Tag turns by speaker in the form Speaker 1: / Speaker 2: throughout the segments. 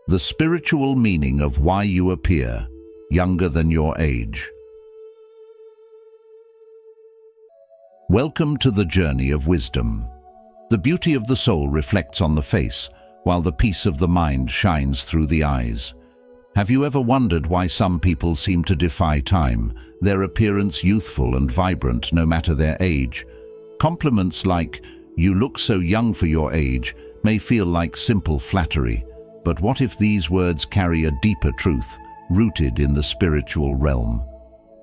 Speaker 1: The spiritual meaning of why you appear younger than your age. Welcome to the journey of wisdom. The beauty of the soul reflects on the face, while the peace of the mind shines through the eyes. Have you ever wondered why some people seem to defy time, their appearance youthful and vibrant no matter their age? Compliments like, "You look so young for your age," may feel like simple flattery, but what if these words carry a deeper truth, rooted in the spiritual realm?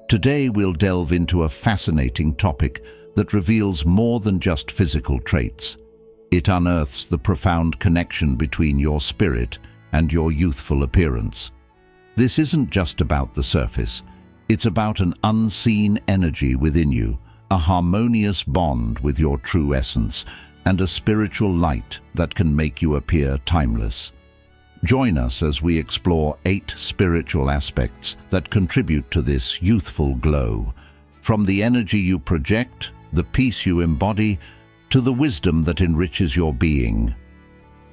Speaker 1: Today we'll delve into a fascinating topic that reveals more than just physical traits. It unearths the profound connection between your spirit and your youthful appearance. This isn't just about the surface. It's about an unseen energy within you, a harmonious bond with your true essence, and a spiritual light that can make you appear timeless. Join us as we explore 8 spiritual aspects that contribute to this youthful glow. From the energy you project, the peace you embody, to the wisdom that enriches your being.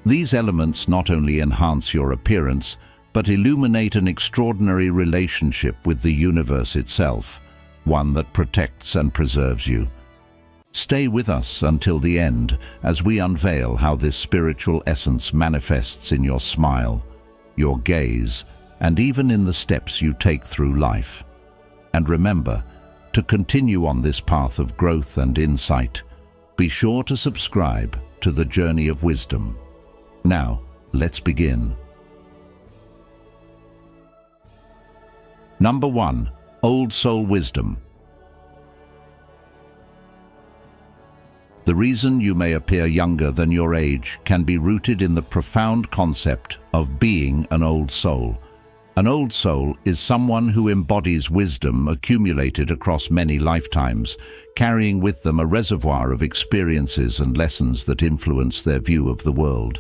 Speaker 1: These elements not only enhance your appearance, but illuminate an extraordinary relationship with the universe itself, one that protects and preserves you. Stay with us until the end as we unveil how this spiritual essence manifests in your smile, your gaze, and even in the steps you take through life. And remember, to continue on this path of growth and insight, be sure to subscribe to the Journey of Wisdom. Now, let's begin. Number 1. Old Soul Wisdom. The reason you may appear younger than your age can be rooted in the profound concept of being an old soul. An old soul is someone who embodies wisdom accumulated across many lifetimes, carrying with them a reservoir of experiences and lessons that influence their view of the world.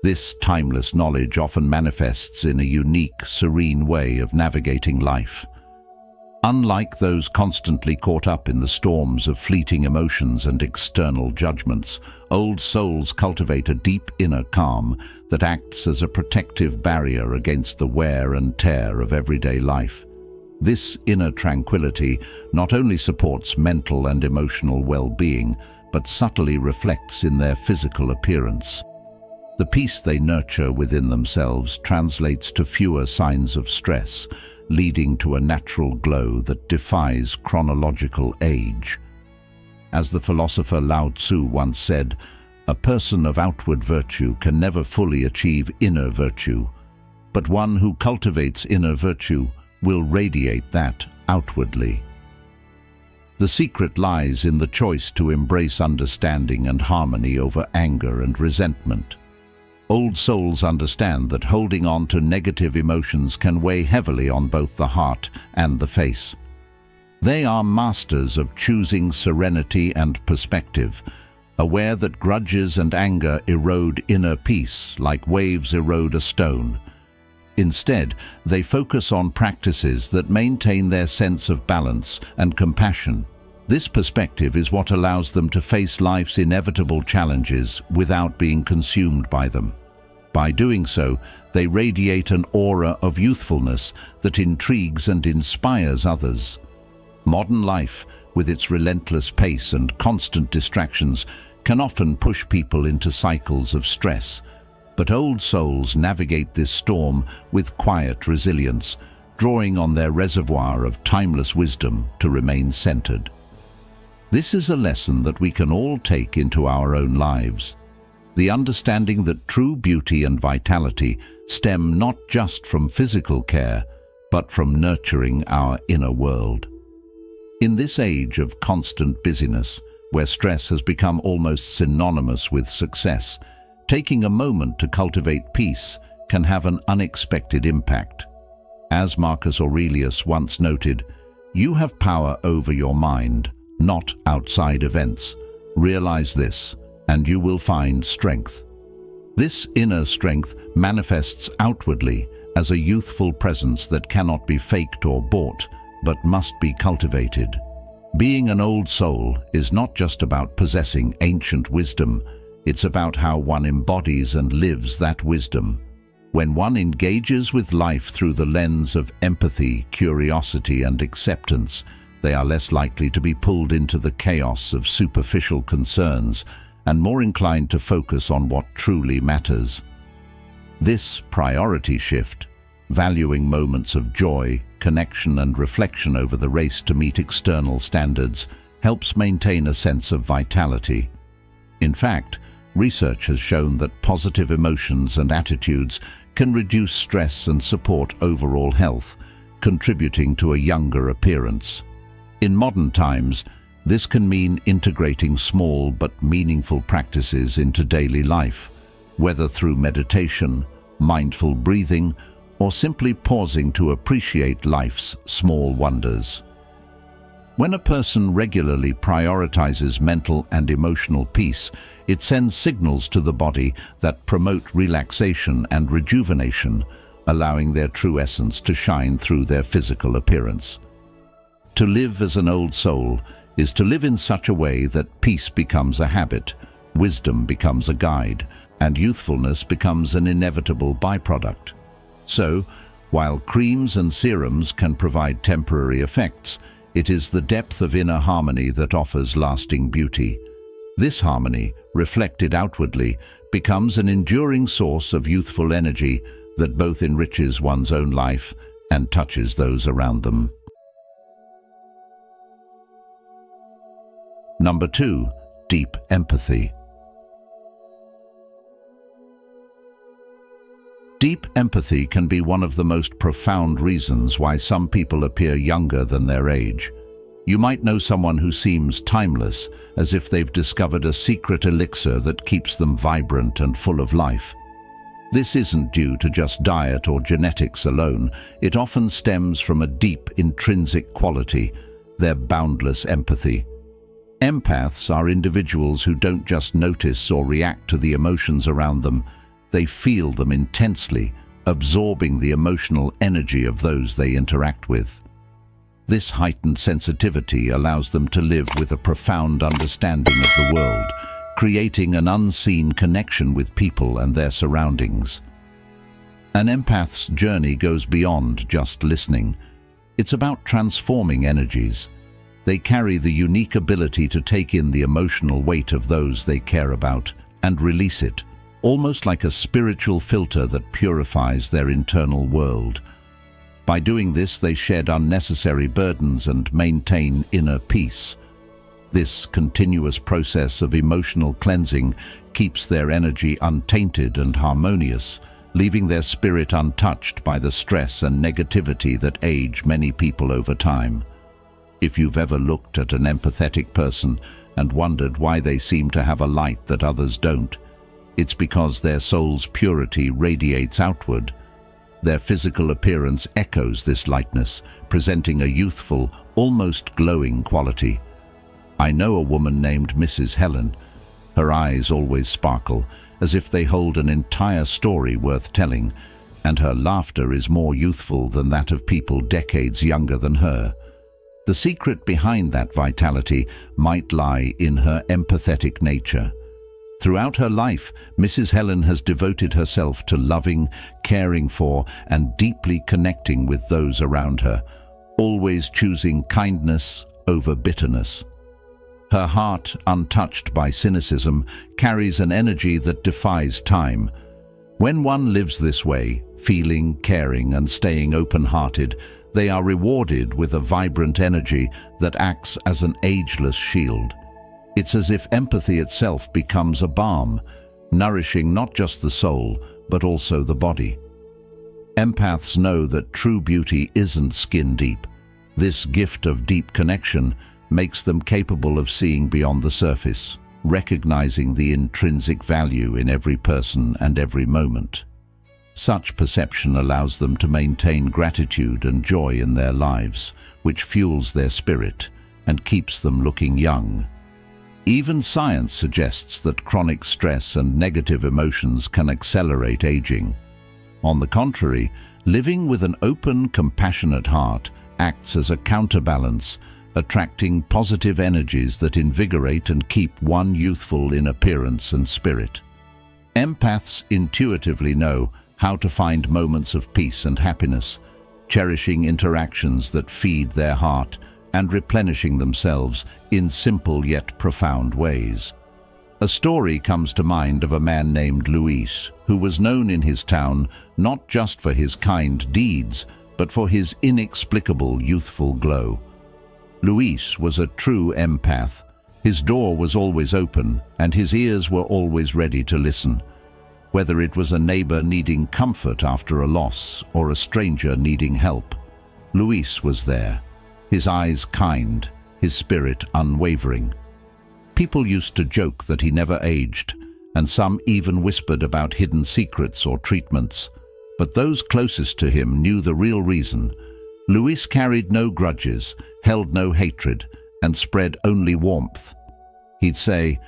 Speaker 1: This timeless knowledge often manifests in a unique, serene way of navigating life. Unlike those constantly caught up in the storms of fleeting emotions and external judgments, old souls cultivate a deep inner calm that acts as a protective barrier against the wear and tear of everyday life. This inner tranquility not only supports mental and emotional well-being, but subtly reflects in their physical appearance. The peace they nurture within themselves translates to fewer signs of stress, leading to a natural glow that defies chronological age. As the philosopher Lao Tzu once said, "A person of outward virtue can never fully achieve inner virtue, but one who cultivates inner virtue will radiate that outwardly." The secret lies in the choice to embrace understanding and harmony over anger and resentment. Old souls understand that holding on to negative emotions can weigh heavily on both the heart and the face. They are masters of choosing serenity and perspective, aware that grudges and anger erode inner peace like waves erode a stone. Instead, they focus on practices that maintain their sense of balance and compassion. This perspective is what allows them to face life's inevitable challenges without being consumed by them. By doing so, they radiate an aura of youthfulness that intrigues and inspires others. Modern life, with its relentless pace and constant distractions, can often push people into cycles of stress. But old souls navigate this storm with quiet resilience, drawing on their reservoir of timeless wisdom to remain centered. This is a lesson that we can all take into our own lives. The understanding that true beauty and vitality stem not just from physical care, but from nurturing our inner world. In this age of constant busyness, where stress has become almost synonymous with success, taking a moment to cultivate peace can have an unexpected impact. As Marcus Aurelius once noted, "You have power over your mind, not outside events. Realize this, and you will find strength." This inner strength manifests outwardly as a youthful presence that cannot be faked or bought, but must be cultivated. Being an old soul is not just about possessing ancient wisdom, it's about how one embodies and lives that wisdom. When one engages with life through the lens of empathy, curiosity, and acceptance, they are less likely to be pulled into the chaos of superficial concerns and more inclined to focus on what truly matters. This priority shift, valuing moments of joy, connection, and reflection over the race to meet external standards, helps maintain a sense of vitality. In fact, research has shown that positive emotions and attitudes can reduce stress and support overall health, contributing to a younger appearance. In modern times, this can mean integrating small but meaningful practices into daily life, whether through meditation, mindful breathing, or simply pausing to appreciate life's small wonders. When a person regularly prioritizes mental and emotional peace, it sends signals to the body that promote relaxation and rejuvenation, allowing their true essence to shine through their physical appearance. To live as an old soul is to live in such a way that peace becomes a habit, wisdom becomes a guide, and youthfulness becomes an inevitable byproduct. So, while creams and serums can provide temporary effects, it is the depth of inner harmony that offers lasting beauty. This harmony, reflected outwardly, becomes an enduring source of youthful energy that both enriches one's own life and touches those around them. Number 2. Deep empathy. Deep empathy can be one of the most profound reasons why some people appear younger than their age. You might know someone who seems timeless, as if they've discovered a secret elixir that keeps them vibrant and full of life. This isn't due to just diet or genetics alone. It often stems from a deep intrinsic quality, their boundless empathy. Empaths are individuals who don't just notice or react to the emotions around them. They feel them intensely, absorbing the emotional energy of those they interact with. This heightened sensitivity allows them to live with a profound understanding of the world, creating an unseen connection with people and their surroundings. An empath's journey goes beyond just listening. It's about transforming energies. They carry the unique ability to take in the emotional weight of those they care about and release it, almost like a spiritual filter that purifies their internal world. By doing this, they shed unnecessary burdens and maintain inner peace. This continuous process of emotional cleansing keeps their energy untainted and harmonious, leaving their spirit untouched by the stress and negativity that age many people over time. If you've ever looked at an empathetic person and wondered why they seem to have a light that others don't, it's because their soul's purity radiates outward. Their physical appearance echoes this lightness, presenting a youthful, almost glowing quality. I know a woman named Mrs. Helen. Her eyes always sparkle, as if they hold an entire story worth telling, and her laughter is more youthful than that of people decades younger than her. The secret behind that vitality might lie in her empathetic nature. Throughout her life, Mrs. Helen has devoted herself to loving, caring for, and deeply connecting with those around her, always choosing kindness over bitterness. Her heart, untouched by cynicism, carries an energy that defies time. When one lives this way, feeling, caring, and staying open-hearted, they are rewarded with a vibrant energy that acts as an ageless shield. It's as if empathy itself becomes a balm, nourishing not just the soul, but also the body. Empaths know that true beauty isn't skin deep. This gift of deep connection makes them capable of seeing beyond the surface, recognizing the intrinsic value in every person and every moment. Such perception allows them to maintain gratitude and joy in their lives, which fuels their spirit and keeps them looking young. Even science suggests that chronic stress and negative emotions can accelerate aging. On the contrary, living with an open, compassionate heart acts as a counterbalance, attracting positive energies that invigorate and keep one youthful in appearance and spirit. Empaths intuitively know how to find moments of peace and happiness, cherishing interactions that feed their heart and replenishing themselves in simple yet profound ways. A story comes to mind of a man named Luis, who was known in his town not just for his kind deeds, but for his inexplicable youthful glow. Luis was a true empath. His door was always open, and his ears were always ready to listen. Whether it was a neighbor needing comfort after a loss or a stranger needing help, Luis was there, his eyes kind, his spirit unwavering. People used to joke that he never aged, and some even whispered about hidden secrets or treatments. But those closest to him knew the real reason. Luis carried no grudges, held no hatred, and spread only warmth. He'd say,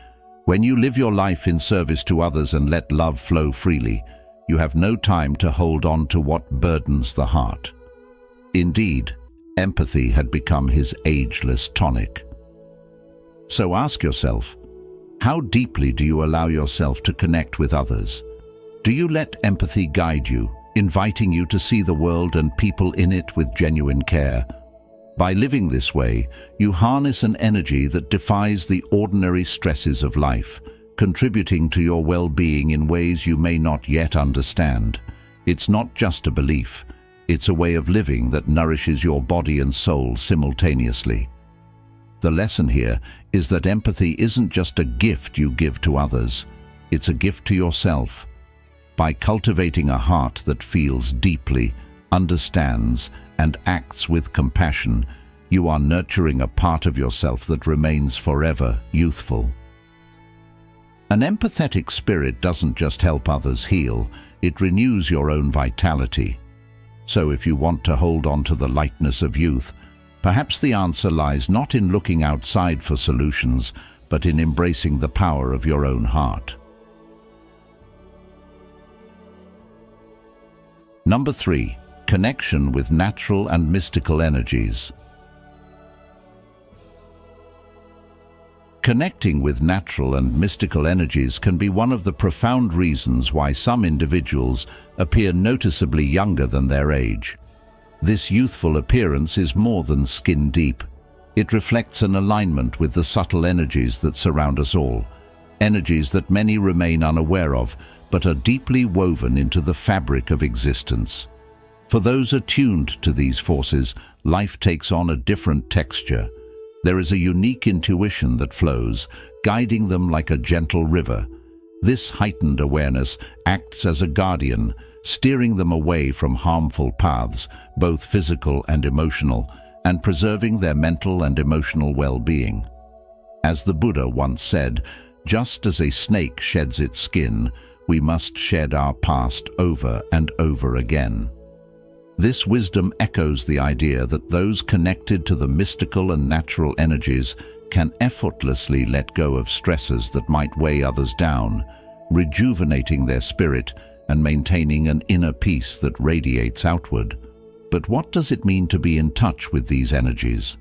Speaker 1: "When you live your life in service to others and let love flow freely, you have no time to hold on to what burdens the heart." Indeed, empathy had become his ageless tonic. So ask yourself, how deeply do you allow yourself to connect with others? Do you let empathy guide you, inviting you to see the world and people in it with genuine care? By living this way, you harness an energy that defies the ordinary stresses of life, contributing to your well-being in ways you may not yet understand. It's not just a belief, it's a way of living that nourishes your body and soul simultaneously. The lesson here is that empathy isn't just a gift you give to others, it's a gift to yourself. By cultivating a heart that feels deeply, understands, and acts with compassion, you are nurturing a part of yourself that remains forever youthful. An empathetic spirit doesn't just help others heal, it renews your own vitality. So if you want to hold on to the lightness of youth, perhaps the answer lies not in looking outside for solutions, but in embracing the power of your own heart. Number 3. Connection with natural and mystical energies. Connecting with natural and mystical energies can be one of the profound reasons why some individuals appear noticeably younger than their age. This youthful appearance is more than skin deep. It reflects an alignment with the subtle energies that surround us all, energies that many remain unaware of, but are deeply woven into the fabric of existence. For those attuned to these forces, life takes on a different texture. There is a unique intuition that flows, guiding them like a gentle river. This heightened awareness acts as a guardian, steering them away from harmful paths, both physical and emotional, and preserving their mental and emotional well-being. As the Buddha once said, "Just as a snake sheds its skin, we must shed our past over and over again." This wisdom echoes the idea that those connected to the mystical and natural energies can effortlessly let go of stresses that might weigh others down, rejuvenating their spirit and maintaining an inner peace that radiates outward. But what does it mean to be in touch with these energies?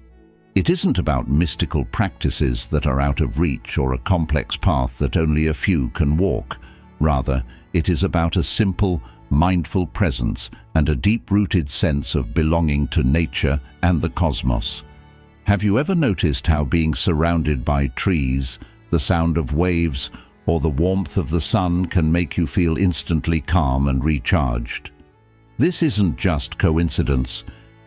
Speaker 1: It isn't about mystical practices that are out of reach or a complex path that only a few can walk. Rather, it is about a simple, mindful presence and a deep-rooted sense of belonging to nature and the cosmos. Have you ever noticed how being surrounded by trees, the sound of waves, or the warmth of the sun can make you feel instantly calm and recharged? This isn't just coincidence.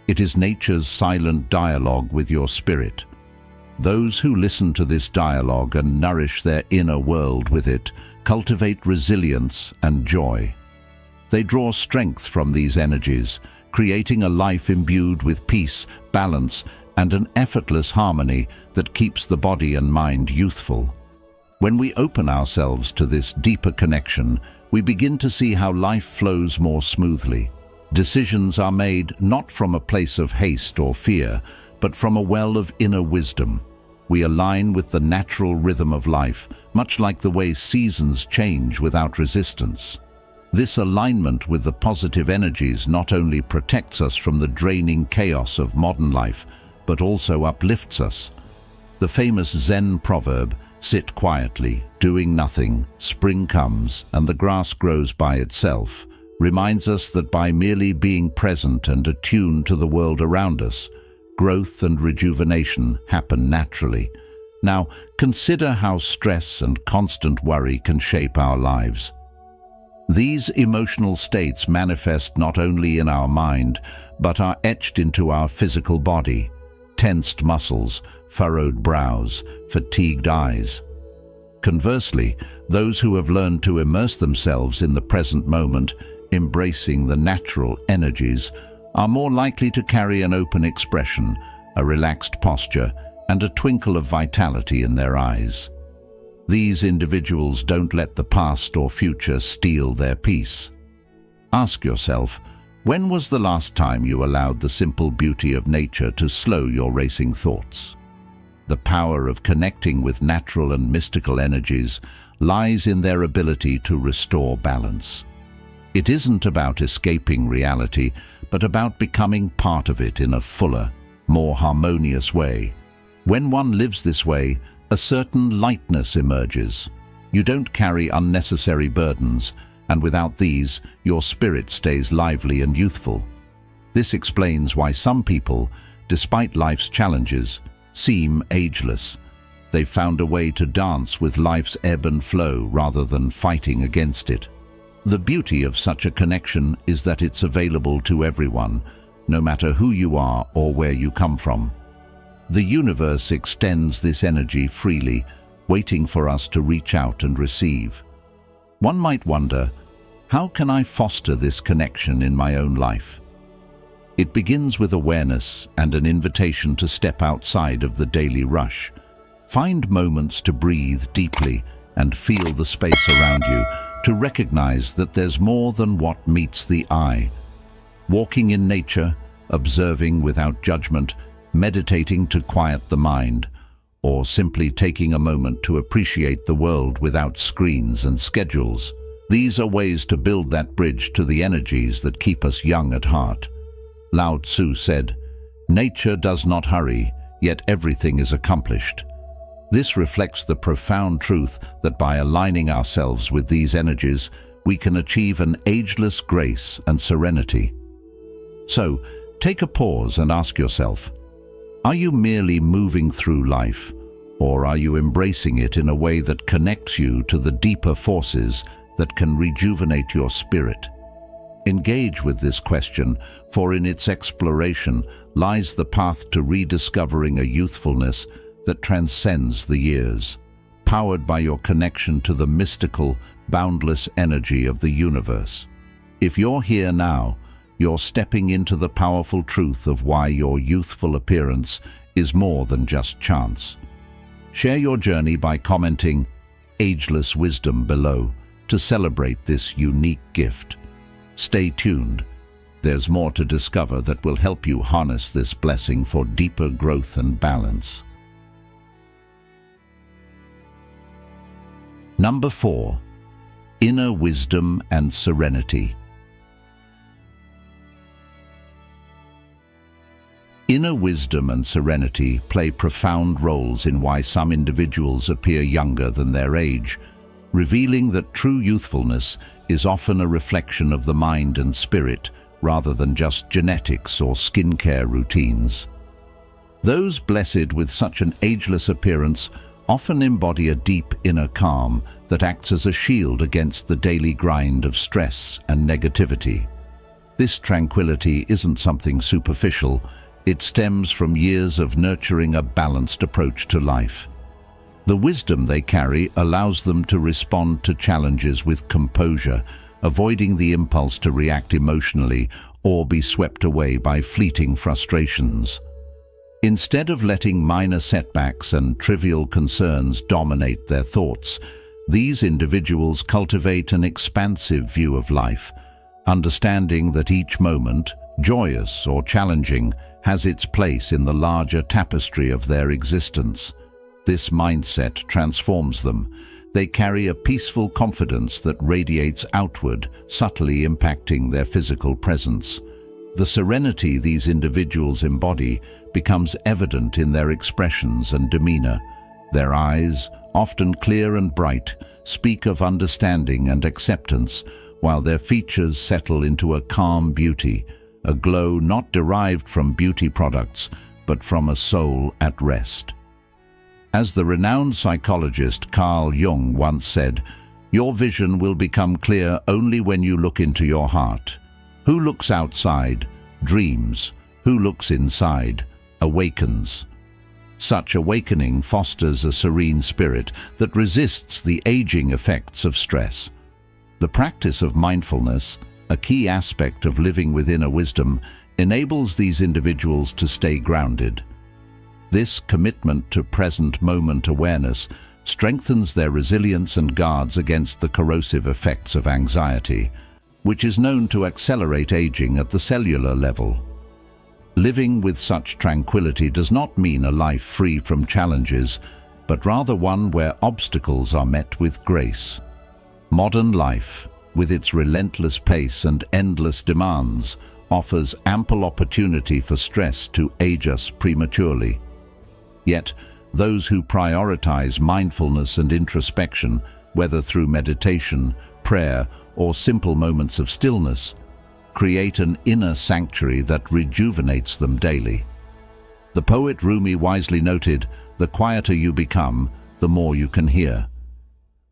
Speaker 1: It is nature's silent dialogue with your spirit. Those who listen to this dialogue and nourish their inner world with it cultivate resilience and joy. They draw strength from these energies, creating a life imbued with peace, balance, and an effortless harmony that keeps the body and mind youthful. When we open ourselves to this deeper connection, we begin to see how life flows more smoothly. Decisions are made not from a place of haste or fear, but from a well of inner wisdom. We align with the natural rhythm of life, much like the way seasons change without resistance. This alignment with the positive energies not only protects us from the draining chaos of modern life, but also uplifts us. The famous Zen proverb, "Sit quietly, doing nothing, spring comes, and the grass grows by itself," reminds us that by merely being present and attuned to the world around us, growth and rejuvenation happen naturally. Now, consider how stress and constant worry can shape our lives. These emotional states manifest not only in our mind, but are etched into our physical body: tensed muscles, furrowed brows, fatigued eyes. Conversely, those who have learned to immerse themselves in the present moment, embracing the natural energies, are more likely to carry an open expression, a relaxed posture, and a twinkle of vitality in their eyes. These individuals don't let the past or future steal their peace. Ask yourself, when was the last time you allowed the simple beauty of nature to slow your racing thoughts? The power of connecting with natural and mystical energies lies in their ability to restore balance. It isn't about escaping reality, but about becoming part of it in a fuller, more harmonious way. When one lives this way, a certain lightness emerges. You don't carry unnecessary burdens, and without these, your spirit stays lively and youthful. This explains why some people, despite life's challenges, seem ageless. They've found a way to dance with life's ebb and flow rather than fighting against it. The beauty of such a connection is that it's available to everyone, no matter who you are or where you come from. The universe extends this energy freely, waiting for us to reach out and receive. One might wonder, how can I foster this connection in my own life? It begins with awareness and an invitation to step outside of the daily rush. Find moments to breathe deeply and feel the space around you, to recognize that there's more than what meets the eye. Walking in nature, observing without judgment, meditating to quiet the mind, or simply taking a moment to appreciate the world without screens and schedules. These are ways to build that bridge to the energies that keep us young at heart. Lao Tzu said, "Nature does not hurry, yet everything is accomplished." This reflects the profound truth that by aligning ourselves with these energies, we can achieve an ageless grace and serenity. So, take a pause and ask yourself, are you merely moving through life, or are you embracing it in a way that connects you to the deeper forces that can rejuvenate your spirit? Engage with this question, for in its exploration lies the path to rediscovering a youthfulness that transcends the years, powered by your connection to the mystical, boundless energy of the universe. If you're here now, you're stepping into the powerful truth of why your youthful appearance is more than just chance. Share your journey by commenting "Ageless Wisdom" below to celebrate this unique gift. Stay tuned. There's more to discover that will help you harness this blessing for deeper growth and balance. Number 4. Inner wisdom and serenity. Inner wisdom and serenity play profound roles in why some individuals appear younger than their age, revealing that true youthfulness is often a reflection of the mind and spirit rather than just genetics or skincare routines. Those blessed with such an ageless appearance often embody a deep inner calm that acts as a shield against the daily grind of stress and negativity. This tranquility isn't something superficial. It stems from years of nurturing a balanced approach to life. The wisdom they carry allows them to respond to challenges with composure, avoiding the impulse to react emotionally or be swept away by fleeting frustrations. Instead of letting minor setbacks and trivial concerns dominate their thoughts, these individuals cultivate an expansive view of life, understanding that each moment, joyous or challenging, has its place in the larger tapestry of their existence. This mindset transforms them. They carry a peaceful confidence that radiates outward, subtly impacting their physical presence. The serenity these individuals embody becomes evident in their expressions and demeanor. Their eyes, often clear and bright, speak of understanding and acceptance, while their features settle into a calm beauty, a glow not derived from beauty products, but from a soul at rest. As the renowned psychologist Carl Jung once said, "Your vision will become clear only when you look into your heart. Who looks outside, dreams. Who looks inside, awakens." Such awakening fosters a serene spirit that resists the aging effects of stress. The practice of mindfulness, a key aspect of living with inner wisdom, enables these individuals to stay grounded. This commitment to present moment awareness strengthens their resilience and guards against the corrosive effects of anxiety, which is known to accelerate aging at the cellular level. Living with such tranquility does not mean a life free from challenges, but rather one where obstacles are met with grace. Modern life, with its relentless pace and endless demands, offers ample opportunity for stress to age us prematurely. Yet, those who prioritize mindfulness and introspection, whether through meditation, prayer, or simple moments of stillness, create an inner sanctuary that rejuvenates them daily. The poet Rumi wisely noted, "The quieter you become, the more you can hear."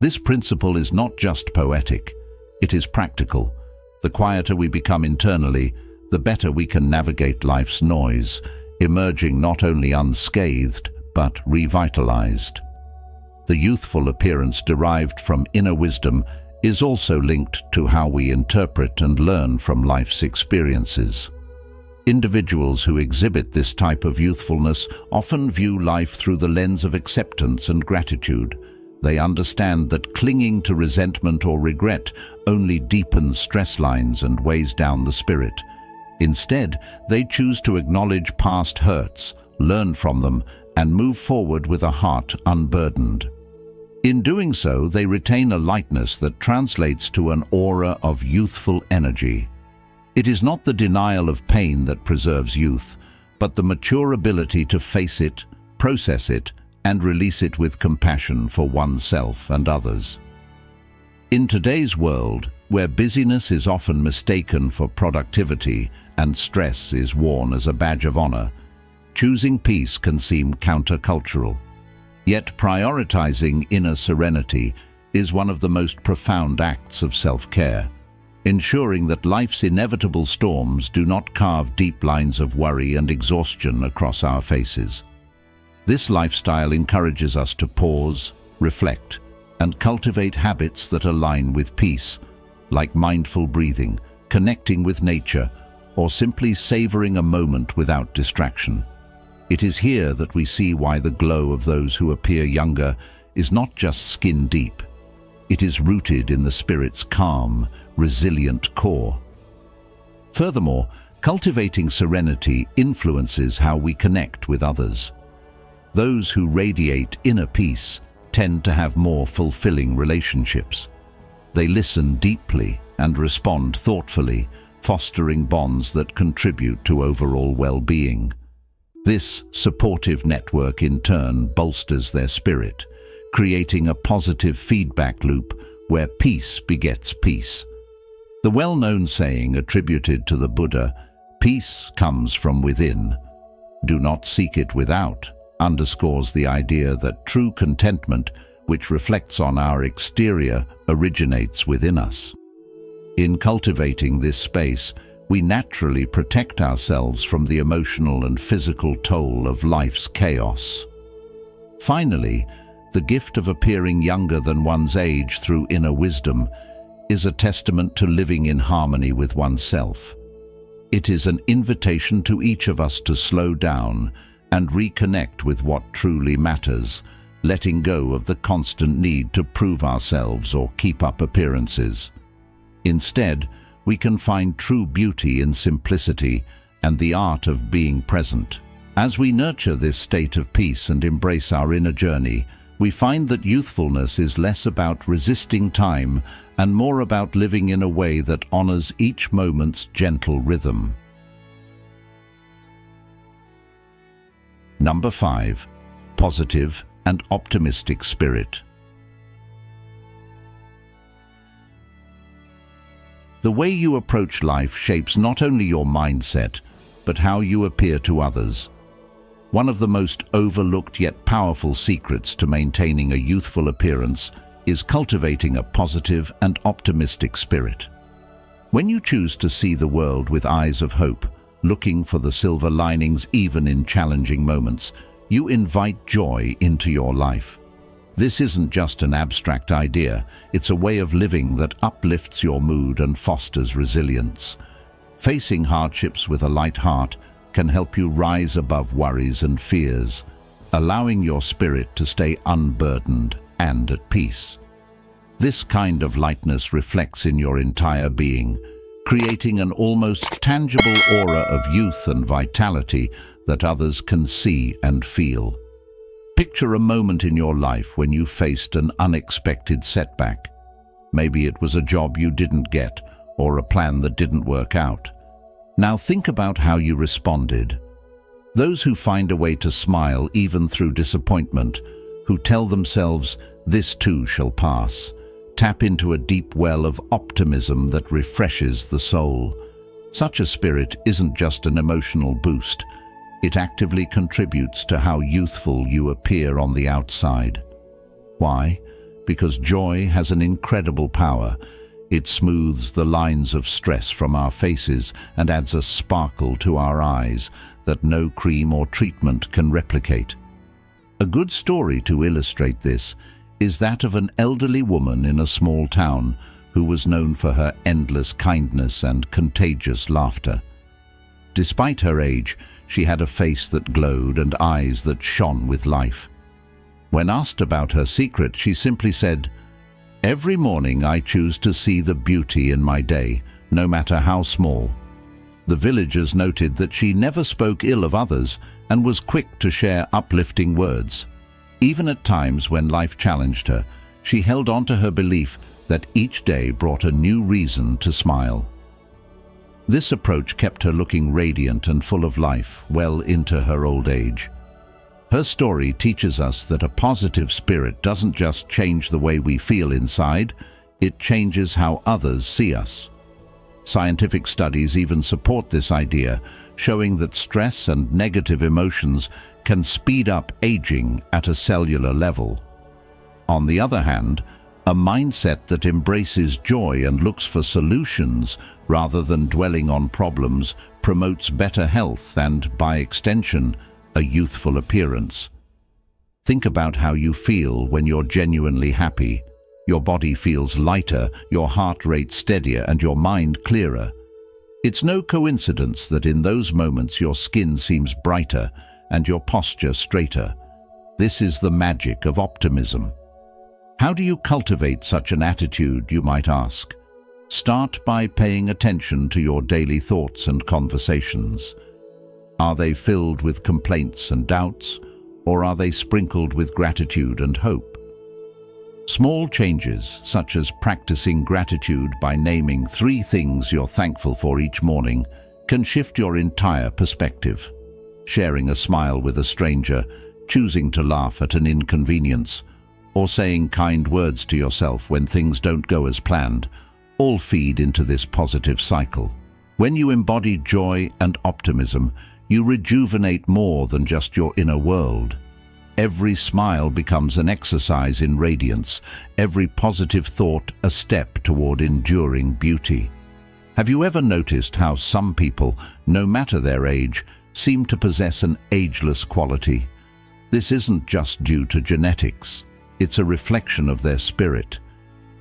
Speaker 1: This principle is not just poetic, it is practical. The quieter we become internally, the better we can navigate life's noise, emerging not only unscathed, but revitalized. The youthful appearance derived from inner wisdom is also linked to how we interpret and learn from life's experiences. Individuals who exhibit this type of youthfulness often view life through the lens of acceptance and gratitude. They understand that clinging to resentment or regret only deepens stress lines and weighs down the spirit. Instead, they choose to acknowledge past hurts, learn from them, and move forward with a heart unburdened. In doing so, they retain a lightness that translates to an aura of youthful energy. It is not the denial of pain that preserves youth, but the mature ability to face it, process it, and release it with compassion for oneself and others. In today's world, where busyness is often mistaken for productivity and stress is worn as a badge of honor, choosing peace can seem countercultural. Yet prioritizing inner serenity is one of the most profound acts of self-care, ensuring that life's inevitable storms do not carve deep lines of worry and exhaustion across our faces. This lifestyle encourages us to pause, reflect, and cultivate habits that align with peace, like mindful breathing, connecting with nature, or simply savoring a moment without distraction. It is here that we see why the glow of those who appear younger is not just skin deep. It is rooted in the spirit's calm, resilient core. Furthermore, cultivating serenity influences how we connect with others. Those who radiate inner peace tend to have more fulfilling relationships. They listen deeply and respond thoughtfully, fostering bonds that contribute to overall well-being. This supportive network in turn bolsters their spirit, creating a positive feedback loop where peace begets peace. The well-known saying attributed to the Buddha, "Peace comes from within, do not seek it without," underscores the idea that true contentment, which reflects on our exterior, originates within us. In cultivating this space, we naturally protect ourselves from the emotional and physical toll of life's chaos. Finally, the gift of appearing younger than one's age through inner wisdom is a testament to living in harmony with oneself. It is an invitation to each of us to slow down and reconnect with what truly matters, letting go of the constant need to prove ourselves or keep up appearances. Instead, we can find true beauty in simplicity and the art of being present. As we nurture this state of peace and embrace our inner journey, we find that youthfulness is less about resisting time and more about living in a way that honors each moment's gentle rhythm. Number 5. Positive and optimistic spirit. The way you approach life shapes not only your mindset, but how you appear to others. One of the most overlooked yet powerful secrets to maintaining a youthful appearance is cultivating a positive and optimistic spirit. When you choose to see the world with eyes of hope, looking for the silver linings even in challenging moments, you invite joy into your life. This isn't just an abstract idea, it's a way of living that uplifts your mood and fosters resilience. Facing hardships with a light heart can help you rise above worries and fears, allowing your spirit to stay unburdened and at peace. This kind of lightness reflects in your entire being, creating an almost tangible aura of youth and vitality that others can see and feel. Picture a moment in your life when you faced an unexpected setback. Maybe it was a job you didn't get, or a plan that didn't work out. Now think about how you responded. Those who find a way to smile even through disappointment, who tell themselves, "This too shall pass," tap into a deep well of optimism that refreshes the soul. Such a spirit isn't just an emotional boost. It actively contributes to how youthful you appear on the outside. Why? Because joy has an incredible power. It smooths the lines of stress from our faces and adds a sparkle to our eyes that no cream or treatment can replicate. A good story to illustrate this is that of an elderly woman in a small town who was known for her endless kindness and contagious laughter. Despite her age, she had a face that glowed and eyes that shone with life. When asked about her secret, she simply said, "Every morning I choose to see the beauty in my day, no matter how small." The villagers noted that she never spoke ill of others and was quick to share uplifting words. Even at times when life challenged her, she held on to her belief that each day brought a new reason to smile. This approach kept her looking radiant and full of life well into her old age. Her story teaches us that a positive spirit doesn't just change the way we feel inside, it changes how others see us. Scientific studies even support this idea, showing that stress and negative emotions can speed up aging at a cellular level. On the other hand, a mindset that embraces joy and looks for solutions rather than dwelling on problems promotes better health and, by extension, a youthful appearance. Think about how you feel when you're genuinely happy. Your body feels lighter, your heart rate steadier, and your mind clearer. It's no coincidence that in those moments your skin seems brighter and your posture straighter. This is the magic of optimism. How do you cultivate such an attitude, you might ask? Start by paying attention to your daily thoughts and conversations. Are they filled with complaints and doubts, or are they sprinkled with gratitude and hope? Small changes, such as practicing gratitude by naming 3 things you're thankful for each morning, can shift your entire perspective. Sharing a smile with a stranger, choosing to laugh at an inconvenience, or saying kind words to yourself when things don't go as planned, all feed into this positive cycle. When you embody joy and optimism, you rejuvenate more than just your inner world. Every smile becomes an exercise in radiance, every positive thought a step toward enduring beauty. Have you ever noticed how some people, no matter their age, seem to possess an ageless quality? This isn't just due to genetics. It's a reflection of their spirit.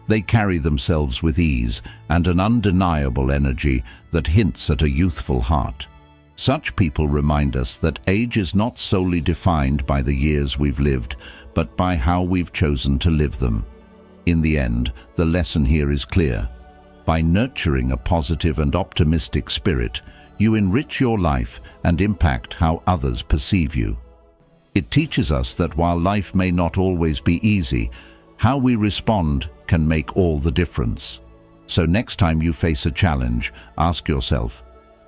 Speaker 1: They carry themselves with ease and an undeniable energy that hints at a youthful heart. Such people remind us that age is not solely defined by the years we've lived, but by how we've chosen to live them. In the end, the lesson here is clear. By nurturing a positive and optimistic spirit, you enrich your life and impact how others perceive you. It teaches us that while life may not always be easy, how we respond can make all the difference. So next time you face a challenge, ask yourself,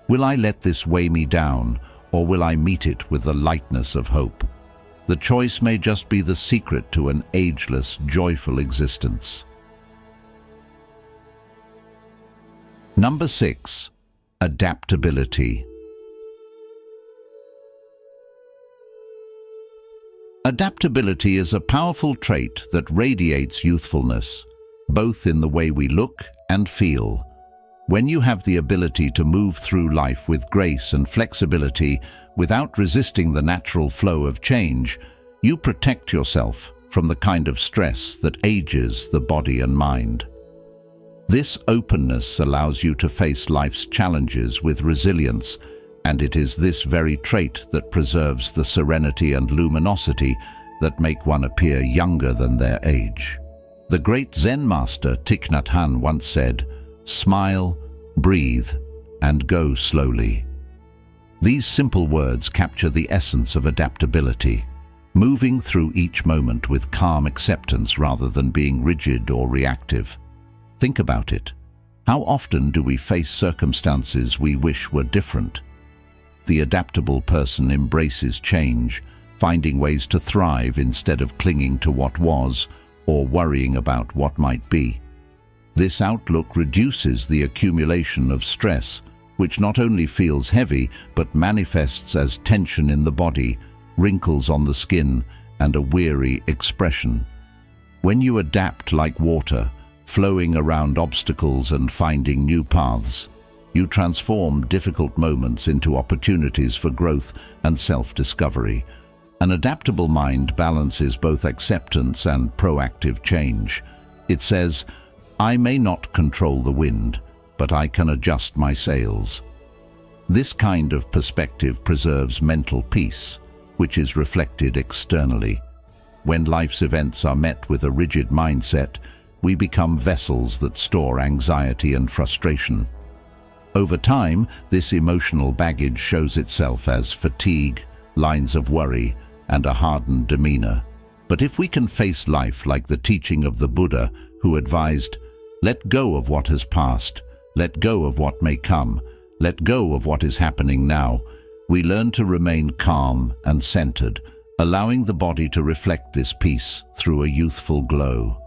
Speaker 1: will I let this weigh me down, or will I meet it with the lightness of hope? The choice may just be the secret to an ageless, joyful existence. Number 6. Adaptability. Adaptability is a powerful trait that radiates youthfulness, both in the way we look and feel. When you have the ability to move through life with grace and flexibility without resisting the natural flow of change, you protect yourself from the kind of stress that ages the body and mind. This openness allows you to face life's challenges with resilience, and it is this very trait that preserves the serenity and luminosity that make one appear younger than their age. The great Zen master Thich Nhat Hanh once said, "Smile, breathe, and go slowly." These simple words capture the essence of adaptability, moving through each moment with calm acceptance rather than being rigid or reactive. Think about it. How often do we face circumstances we wish were different? The adaptable person embraces change, finding ways to thrive instead of clinging to what was or worrying about what might be. This outlook reduces the accumulation of stress, which not only feels heavy but manifests as tension in the body, wrinkles on the skin, and a weary expression. When you adapt like water, flowing around obstacles and finding new paths, you transform difficult moments into opportunities for growth and self-discovery. An adaptable mind balances both acceptance and proactive change. It says, "I may not control the wind, but I can adjust my sails." This kind of perspective preserves mental peace, which is reflected externally. When life's events are met with a rigid mindset, we become vessels that store anxiety and frustration. Over time, this emotional baggage shows itself as fatigue, lines of worry, and a hardened demeanor. But if we can face life like the teaching of the Buddha, who advised, "Let go of what has passed, let go of what may come, let go of what is happening now," we learn to remain calm and centered, allowing the body to reflect this peace through a youthful glow.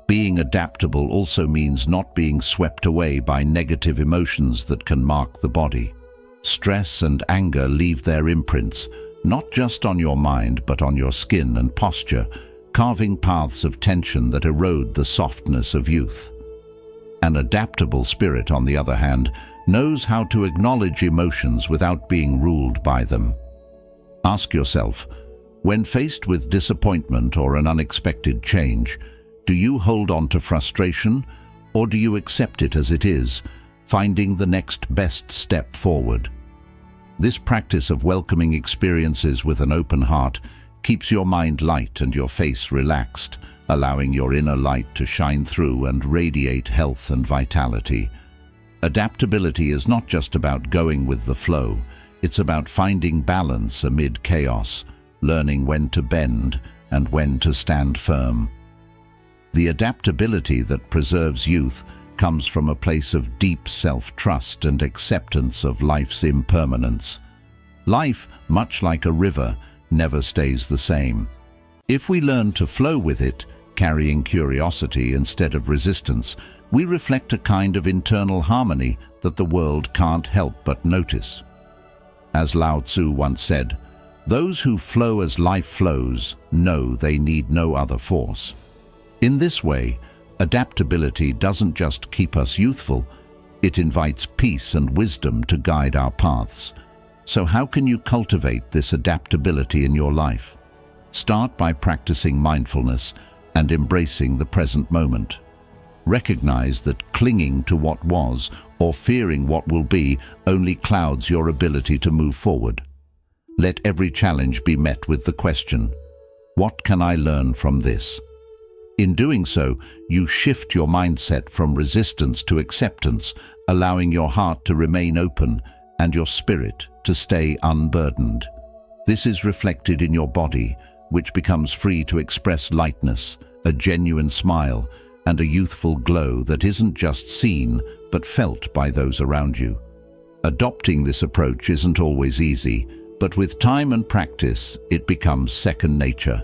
Speaker 1: Being adaptable also means not being swept away by negative emotions that can mark the body. Stress and anger leave their imprints, not just on your mind but on your skin and posture, carving paths of tension that erode the softness of youth. An adaptable spirit, on the other hand, knows how to acknowledge emotions without being ruled by them. Ask yourself, when faced with disappointment or an unexpected change, do you hold on to frustration, or do you accept it as it is, finding the next best step forward? This practice of welcoming experiences with an open heart keeps your mind light and your face relaxed, allowing your inner light to shine through and radiate health and vitality. Adaptability is not just about going with the flow, it's about finding balance amid chaos, learning when to bend and when to stand firm. The adaptability that preserves youth comes from a place of deep self-trust and acceptance of life's impermanence. Life, much like a river, never stays the same. If we learn to flow with it, carrying curiosity instead of resistance, we reflect a kind of internal harmony that the world can't help but notice. As Lao Tzu once said, "Those who flow as life flows know they need no other force." In this way, adaptability doesn't just keep us youthful, it invites peace and wisdom to guide our paths. So how can you cultivate this adaptability in your life? Start by practicing mindfulness and embracing the present moment. Recognize that clinging to what was or fearing what will be only clouds your ability to move forward. Let every challenge be met with the question, "What can I learn from this?" In doing so, you shift your mindset from resistance to acceptance, allowing your heart to remain open and your spirit to stay unburdened. This is reflected in your body, which becomes free to express lightness, a genuine smile, and a youthful glow that isn't just seen but felt by those around you. Adopting this approach isn't always easy, but with time and practice, it becomes second nature.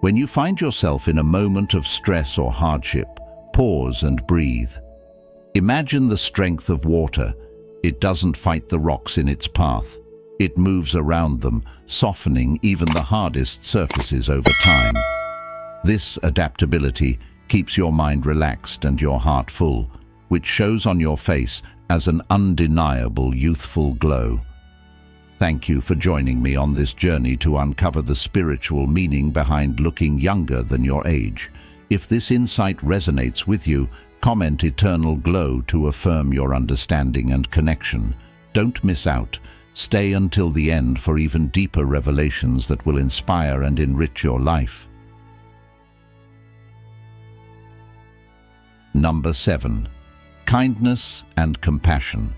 Speaker 1: When you find yourself in a moment of stress or hardship, pause and breathe. Imagine the strength of water. It doesn't fight the rocks in its path. It moves around them, softening even the hardest surfaces over time. This adaptability keeps your mind relaxed and your heart full, which shows on your face as an undeniable youthful glow. Thank you for joining me on this journey to uncover the spiritual meaning behind looking younger than your age. If this insight resonates with you, comment "Eternal Glow" to affirm your understanding and connection. Don't miss out. Stay until the end for even deeper revelations that will inspire and enrich your life. Number 7. Kindness and compassion.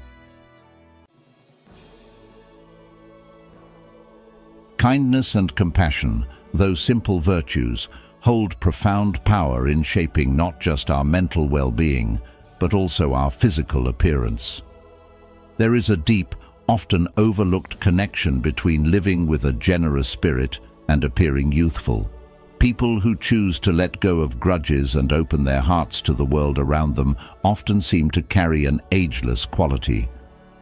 Speaker 1: Kindness and compassion, though simple virtues, hold profound power in shaping not just our mental well-being, but also our physical appearance. There is a deep, often overlooked connection between living with a generous spirit and appearing youthful. People who choose to let go of grudges and open their hearts to the world around them often seem to carry an ageless quality.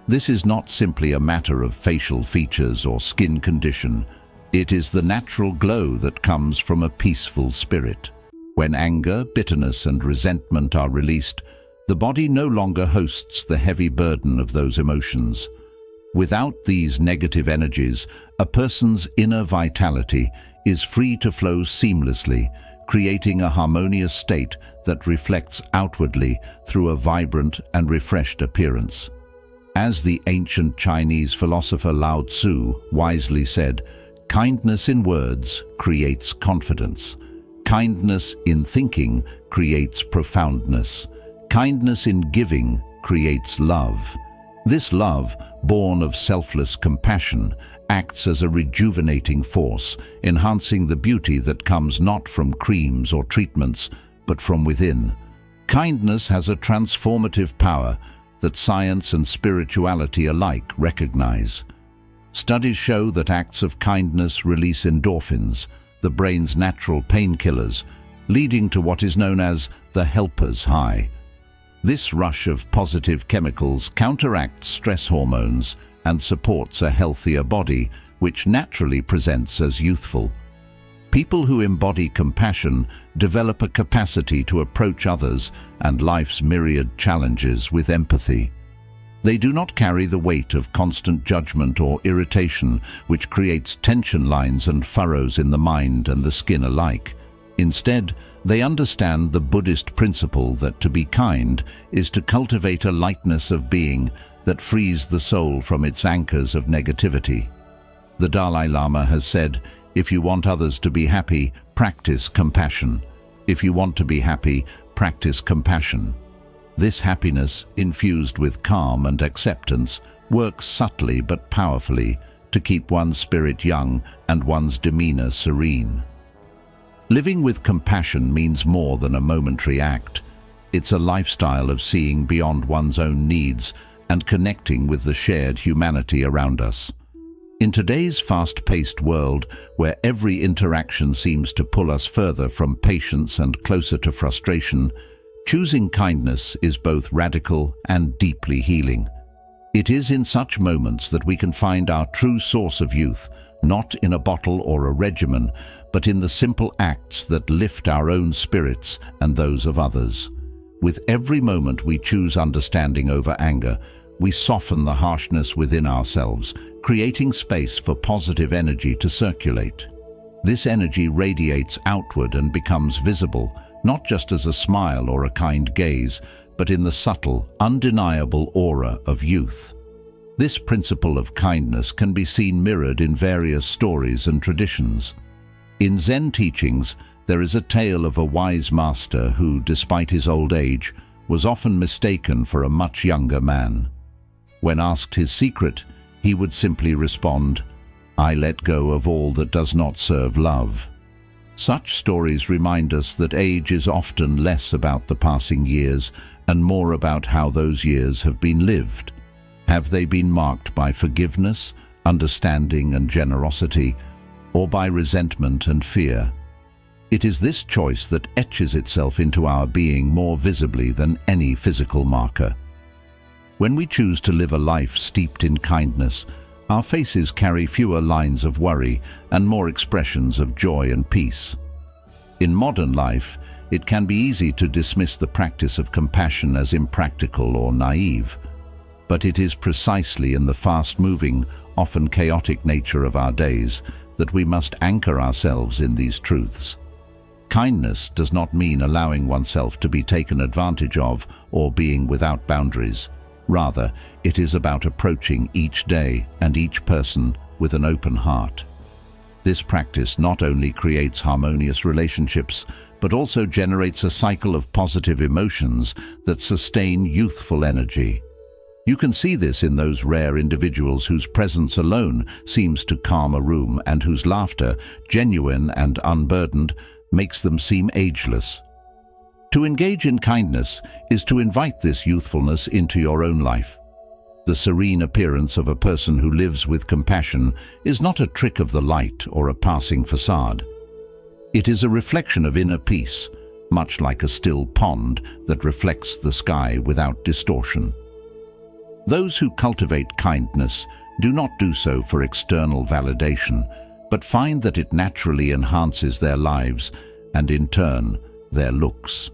Speaker 1: This is not simply a matter of facial features or skin condition. It is the natural glow that comes from a peaceful spirit. When anger, bitterness, and resentment are released, the body no longer hosts the heavy burden of those emotions. Without these negative energies, a person's inner vitality is free to flow seamlessly, creating a harmonious state that reflects outwardly through a vibrant and refreshed appearance. As the ancient Chinese philosopher Lao Tzu wisely said, "Kindness in words creates confidence. Kindness in thinking creates profoundness. Kindness in giving creates love." This love, born of selfless compassion, acts as a rejuvenating force, enhancing the beauty that comes not from creams or treatments, but from within. Kindness has a transformative power that science and spirituality alike recognize. Studies show that acts of kindness release endorphins, the brain's natural painkillers, leading to what is known as the helper's high. This rush of positive chemicals counteracts stress hormones and supports a healthier body, which naturally presents as youthful. People who embody compassion develop a capacity to approach others and life's myriad challenges with empathy. They do not carry the weight of constant judgment or irritation, which creates tension lines and furrows in the mind and the skin alike. Instead, they understand the Buddhist principle that to be kind is to cultivate a lightness of being that frees the soul from its anchors of negativity. The Dalai Lama has said, "If you want others to be happy, practice compassion. If you want to be happy, practice compassion." This happiness, infused with calm and acceptance, works subtly but powerfully to keep one's spirit young and one's demeanor serene. Living with compassion means more than a momentary act. It's a lifestyle of seeing beyond one's own needs and connecting with the shared humanity around us. In today's fast-paced world, where every interaction seems to pull us further from patience and closer to frustration, choosing kindness is both radical and deeply healing. It is in such moments that we can find our true source of youth, not in a bottle or a regimen, but in the simple acts that lift our own spirits and those of others. With every moment we choose understanding over anger, we soften the harshness within ourselves, creating space for positive energy to circulate. This energy radiates outward and becomes visible, not just as a smile or a kind gaze, but in the subtle, undeniable aura of youth. This principle of kindness can be seen mirrored in various stories and traditions. In Zen teachings, there is a tale of a wise master who, despite his old age, was often mistaken for a much younger man. When asked his secret, he would simply respond, "I let go of all that does not serve love." Such stories remind us that age is often less about the passing years and more about how those years have been lived. Have they been marked by forgiveness, understanding and generosity, or by resentment and fear? It is this choice that etches itself into our being more visibly than any physical marker. When we choose to live a life steeped in kindness, our faces carry fewer lines of worry and more expressions of joy and peace. In modern life, it can be easy to dismiss the practice of compassion as impractical or naive, but it is precisely in the fast-moving, often chaotic nature of our days that we must anchor ourselves in these truths. Kindness does not mean allowing oneself to be taken advantage of or being without boundaries. Rather, it is about approaching each day and each person with an open heart. This practice not only creates harmonious relationships, but also generates a cycle of positive emotions that sustain youthful energy. You can see this in those rare individuals whose presence alone seems to calm a room and whose laughter, genuine and unburdened, makes them seem ageless. To engage in kindness is to invite this youthfulness into your own life. The serene appearance of a person who lives with compassion is not a trick of the light or a passing facade. It is a reflection of inner peace, much like a still pond that reflects the sky without distortion. Those who cultivate kindness do not do so for external validation, but find that it naturally enhances their lives and, in turn, their looks.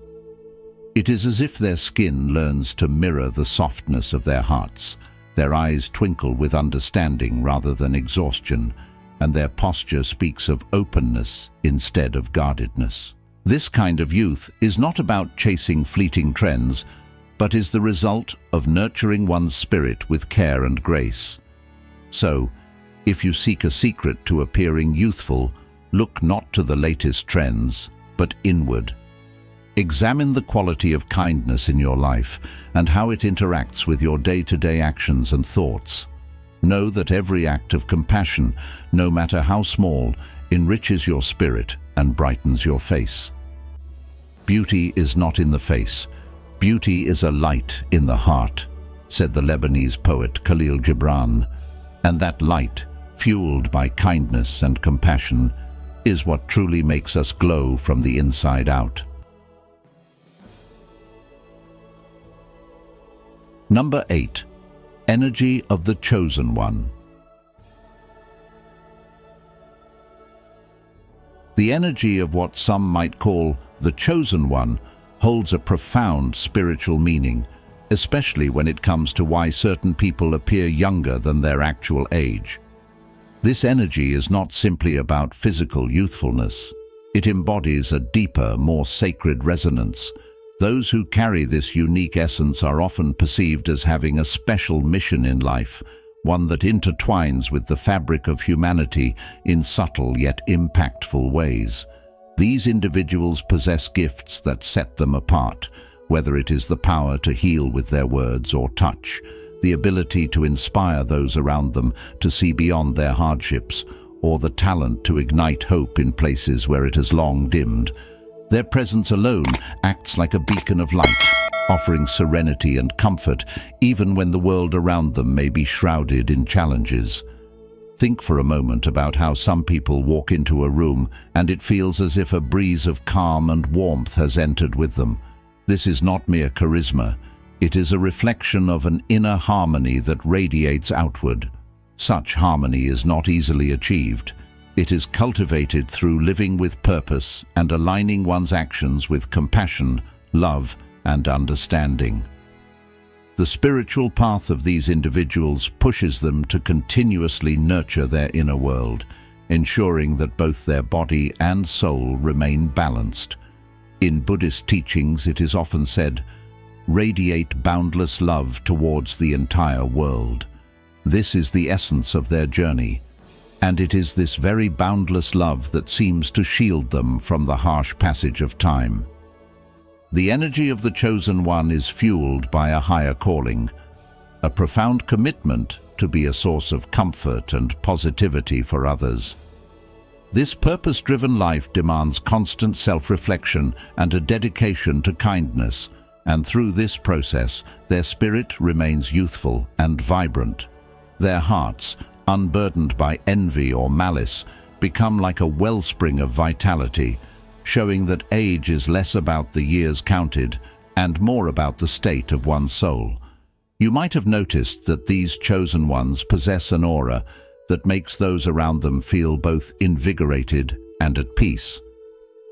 Speaker 1: It is as if their skin learns to mirror the softness of their hearts, their eyes twinkle with understanding rather than exhaustion, and their posture speaks of openness instead of guardedness. This kind of youth is not about chasing fleeting trends, but is the result of nurturing one's spirit with care and grace. So, if you seek a secret to appearing youthful, look not to the latest trends, but inward. Examine the quality of kindness in your life and how it interacts with your day-to-day actions and thoughts. Know that every act of compassion, no matter how small, enriches your spirit and brightens your face. Beauty is not in the face. Beauty is a light in the heart, said the Lebanese poet Khalil Gibran, and that light, fueled by kindness and compassion, is what truly makes us glow from the inside out. Number 8. Energy of the Chosen One. The energy of what some might call the Chosen One holds a profound spiritual meaning, especially when it comes to why certain people appear younger than their actual age. This energy is not simply about physical youthfulness. It embodies a deeper, more sacred resonance. Those who carry this unique essence are often perceived as having a special mission in life, one that intertwines with the fabric of humanity in subtle yet impactful ways. These individuals possess gifts that set them apart, whether it is the power to heal with their words or touch, the ability to inspire those around them to see beyond their hardships, or the talent to ignite hope in places where it has long dimmed. Their presence alone acts like a beacon of light, offering serenity and comfort even when the world around them may be shrouded in challenges. Think for a moment about how some people walk into a room and it feels as if a breeze of calm and warmth has entered with them. This is not mere charisma. It is a reflection of an inner harmony that radiates outward. Such harmony is not easily achieved. It is cultivated through living with purpose and aligning one's actions with compassion, love, and understanding. The spiritual path of these individuals pushes them to continuously nurture their inner world, ensuring that both their body and soul remain balanced. In Buddhist teachings, it is often said, "Radiate boundless love towards the entire world." This is the essence of their journey, and it is this very boundless love that seems to shield them from the harsh passage of time. The energy of the Chosen One is fueled by a higher calling, a profound commitment to be a source of comfort and positivity for others. This purpose-driven life demands constant self-reflection and a dedication to kindness, and through this process, their spirit remains youthful and vibrant. Their hearts, unburdened by envy or malice, become like a wellspring of vitality, showing that age is less about the years counted and more about the state of one's soul. You might have noticed that these chosen ones possess an aura that makes those around them feel both invigorated and at peace.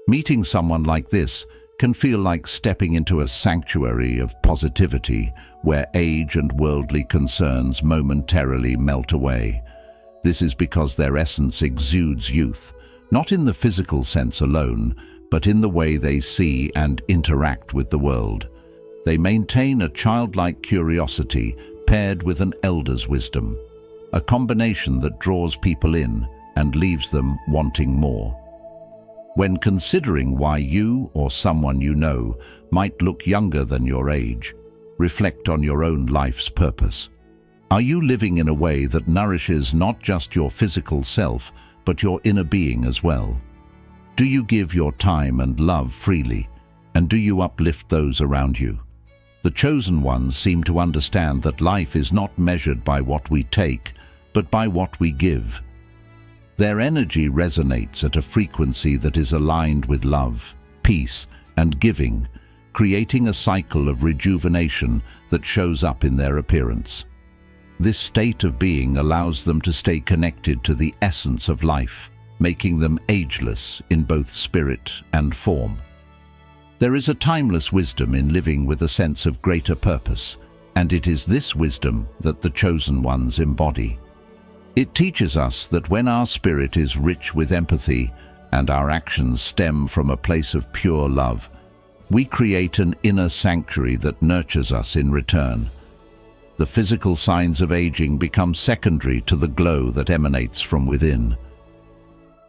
Speaker 1: Meeting someone like this can feel like stepping into a sanctuary of positivity where age and worldly concerns momentarily melt away. This is because their essence exudes youth, not in the physical sense alone, but in the way they see and interact with the world. They maintain a childlike curiosity paired with an elder's wisdom, a combination that draws people in and leaves them wanting more. When considering why you or someone you know might look younger than your age, reflect on your own life's purpose. Are you living in a way that nourishes not just your physical self, but your inner being as well? Do you give your time and love freely, and do you uplift those around you? The chosen ones seem to understand that life is not measured by what we take, but by what we give. Their energy resonates at a frequency that is aligned with love, peace, and giving, creating a cycle of rejuvenation that shows up in their appearance. This state of being allows them to stay connected to the essence of life, making them ageless in both spirit and form. There is a timeless wisdom in living with a sense of greater purpose, and it is this wisdom that the chosen ones embody. It teaches us that when our spirit is rich with empathy and our actions stem from a place of pure love, we create an inner sanctuary that nurtures us in return. The physical signs of aging become secondary to the glow that emanates from within.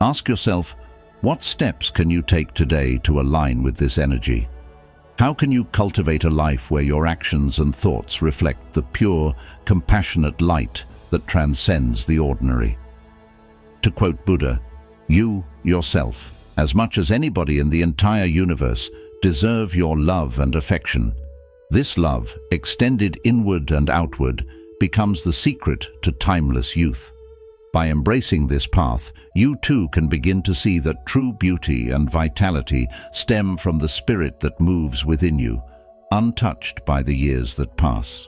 Speaker 1: Ask yourself, what steps can you take today to align with this energy? How can you cultivate a life where your actions and thoughts reflect the pure, compassionate light that transcends the ordinary? To quote Buddha, "You, yourself, as much as anybody in the entire universe, deserve your love and affection." This love, extended inward and outward, becomes the secret to timeless youth. By embracing this path, you too can begin to see that true beauty and vitality stem from the spirit that moves within you, untouched by the years that pass.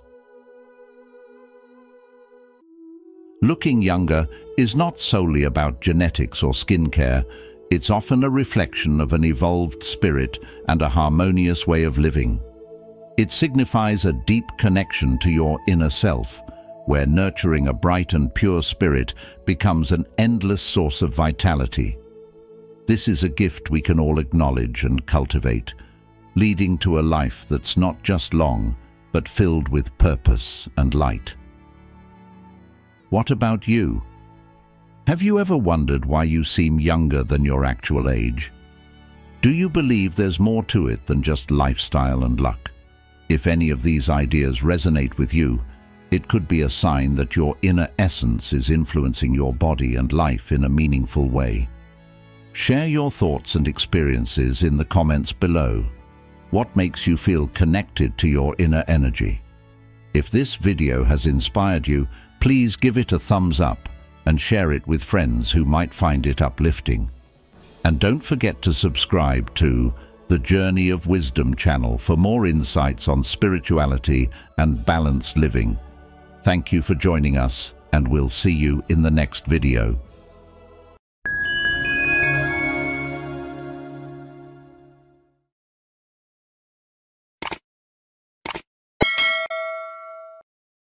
Speaker 1: Looking younger is not solely about genetics or skincare. It's often a reflection of an evolved spirit and a harmonious way of living. It signifies a deep connection to your inner self, where nurturing a bright and pure spirit becomes an endless source of vitality. This is a gift we can all acknowledge and cultivate, leading to a life that's not just long, but filled with purpose and light. What about you? Have you ever wondered why you seem younger than your actual age? Do you believe there's more to it than just lifestyle and luck? If any of these ideas resonate with you, it could be a sign that your inner essence is influencing your body and life in a meaningful way. Share your thoughts and experiences in the comments below. What makes you feel connected to your inner energy? If this video has inspired you, please give it a thumbs up and share it with friends who might find it uplifting. And don't forget to subscribe to the Journey of Wisdom channel for more insights on spirituality and balanced living. Thank you for joining us, and we'll see you in the next video.